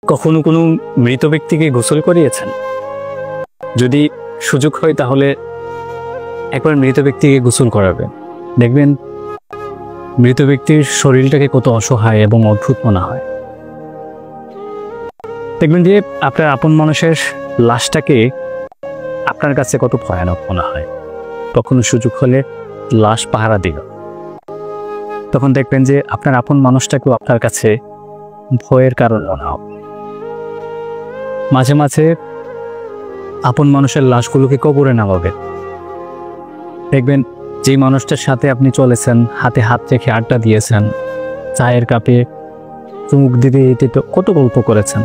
কখনো কোনো মৃত ব্যক্তিকে গোসল করিয়েছেন? যদি সুযোগ হয় তাহলে একবার মৃত ব্যক্তিকে গোসল করাবেন, দেখবেন মৃত ব্যক্তির শরীরটাকে কত অসহায় এবং অদ্ভুত মনে হয়। দেখবেন যে আপনার আপন মানুষের লাশটাকে আপনার কাছে কত ভয়ানক মনে হয়। কখনো সুযোগ হলে লাশ পাহারা দিল, তখন দেখবেন যে আপনার আপন মানুষটাকেও আপনার কাছে ভয়ের কারণ মনে হবে। মাঝে মাঝে আপন মানুষের লাশগুলোকে কবরে নামাবেন, দেখবেন যে মানুষটার সাথে আপনি চলেছেন, হাতে হাত রেখে আড্ডা দিয়েছেন, চায়ের কাপে চুমুক দিতে দিতে তো কত গল্প করেছেন,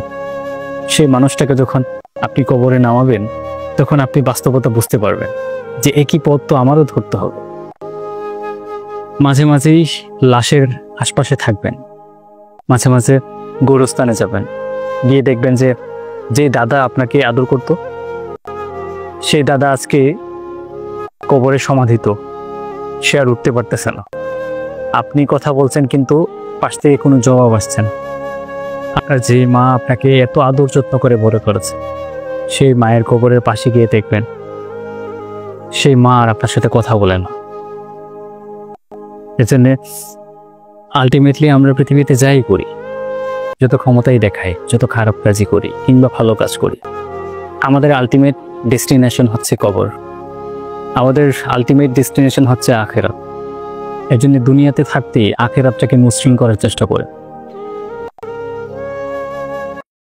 সেই মানুষটাকে যখন আপনি কবরে নামাবেন তখন আপনি বাস্তবতা বুঝতে পারবেন যে একই পথ তো আমারও ধরতে হবে। মাঝে মাঝেই লাশের আশপাশে থাকবেন, মাঝে মাঝে গোরস্থানে যাবেন, গিয়ে দেখবেন যে যে দাদা আপনাকে আদর করত সেই দাদা আজকে কবরে সমাধিত, সে আর উঠতে পারতেছে না। আপনি কথা বলছেন কিন্তু পাশ থেকে কোনো জবাব আসছে না। আপনার যে মা আপনাকে এত আদর যত্ন করে বড় করেছে, সেই মায়ের কবরের পাশে গিয়ে দেখবেন সেই মা আর আপনার সাথে কথা বলে না। এজন্য আলটিমেটলি আমরা পৃথিবীতে যাই করি, যত ক্ষমতাই দেখাই, যত খারাপ কাজই করি কিংবা ভালো কাজ করি, আমাদের আলটিমেট ডেস্টিনেশন হচ্ছে কবর, আমাদের আলটিমেট ডেস্টিনেশন হচ্ছে আখেরাত। এজন্য দুনিয়াতে থাকতেই আখেরাতটাকে মসৃণ করার চেষ্টা করে।